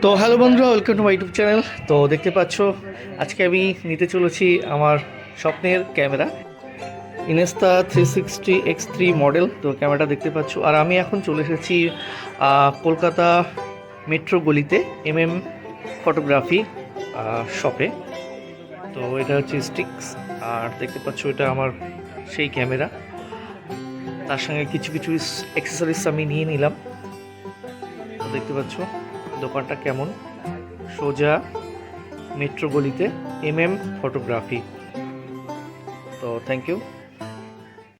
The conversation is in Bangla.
তো হ্যালো বন্ধুরা, welcome to my YouTube channel. তো দেখতে পাচ্ছ আজকে আমি নিতে চলেছি আমার স্বপ্নের ক্যামেরা ইনস্টা 360x3 মডেল। তো ক্যামেরাটা দেখতে পাচ্ছ, আর আমি এখন চলে এসেছি কলকাতা মেট্রো গলিতে ফটোগ্রাফি শপে। তো এটা হচ্ছে স্টিক্স, আর দেখতে পাচ্ছ এটা আমার সেই ক্যামেরা। তার সঙ্গে কিছু কিছু অ্যাক্সেসরিজ আমি নিয়ে নিলাম। তো দেখতে পাচ্ছ দোকানটা কেমন, সোজা মেট্রো গলিতে ফটোগ্রাফি। তো থ্যাংক ইউ।